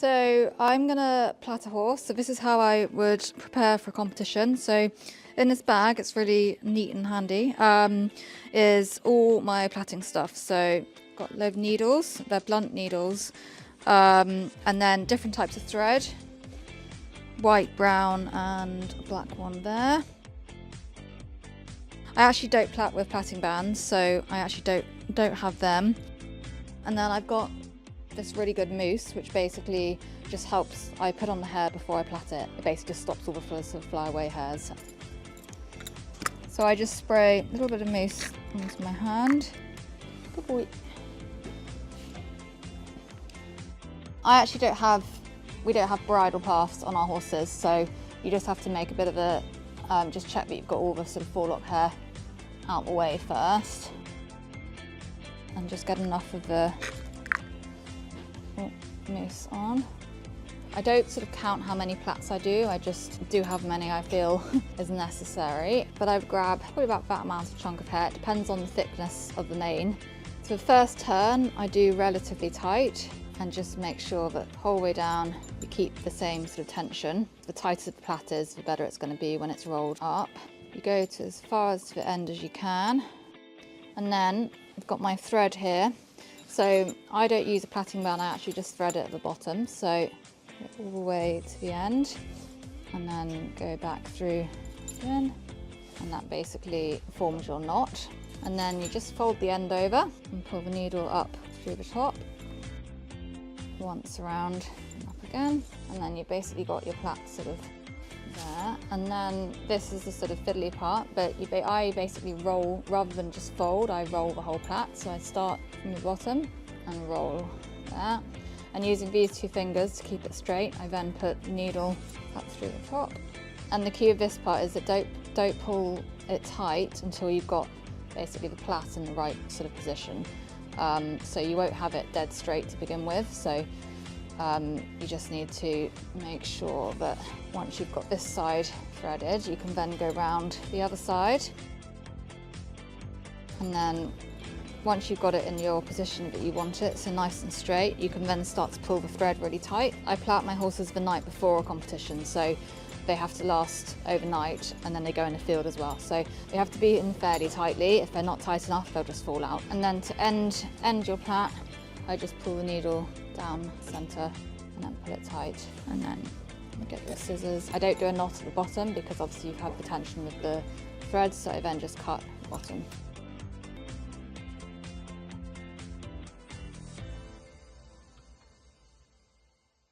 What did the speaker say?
So I'm gonna plait a horse. So this is how I would prepare for a competition. So in this bag, it's really neat and handy, is all my plaiting stuff. So got a load of needles, they're blunt needles, and then different types of thread, white, brown, and a black one there. I actually don't plait with plaiting bands, so I actually don't have them. And then I've got this really good mousse, which basically just helps. I put on the hair before I plait it. It basically just stops all the sort of flyaway hairs. So I just spray a little bit of mousse onto my hand. Good boy. We don't have bridle paths on our horses, so you just have to make a bit of a, just check that you've got all the sort of forelock hair out the way first. And just get enough of the mousse on. I don't sort of count how many plaits I do, I just do how many I feel is necessary. But I grab probably about that amount of chunk of hair. It depends on the thickness of the mane. So the first turn I do relatively tight and just make sure that the whole way down you keep the same sort of tension. The tighter the plait is, the better it's going to be when it's rolled up. You go to as far as the end as you can, and then I've got my thread here. So I don't use a plaiting band, I actually just thread it at the bottom. So all the way to the end and then go back through again, and that basically forms your knot. And then you just fold the end over and pull the needle up through the top, once around and up again, and then you basically got your plait sort of there. And then this is the sort of fiddly part, but I basically roll, rather than just fold, I roll the whole plait. So I start from the bottom and roll there. And using these two fingers to keep it straight, I then put the needle up through the top. And the key of this part is that don't pull it tight until you've got basically the plait in the right sort of position. So you won't have it dead straight to begin with. So you just need to make sure that once you've got this side threaded, you can then go round the other side. And then once you've got it in your position that you want it, so nice and straight, you can then start to pull the thread really tight. I plait my horses the night before a competition, so they have to last overnight, and then they go in the field as well. So they have to be in fairly tightly. If they're not tight enough, they'll just fall out. And then to end your plait, I just pull the needle down center and then pull it tight, and then you get your scissors. I don't do a knot at the bottom because obviously you have the tension with the threads, so I then just cut the bottom.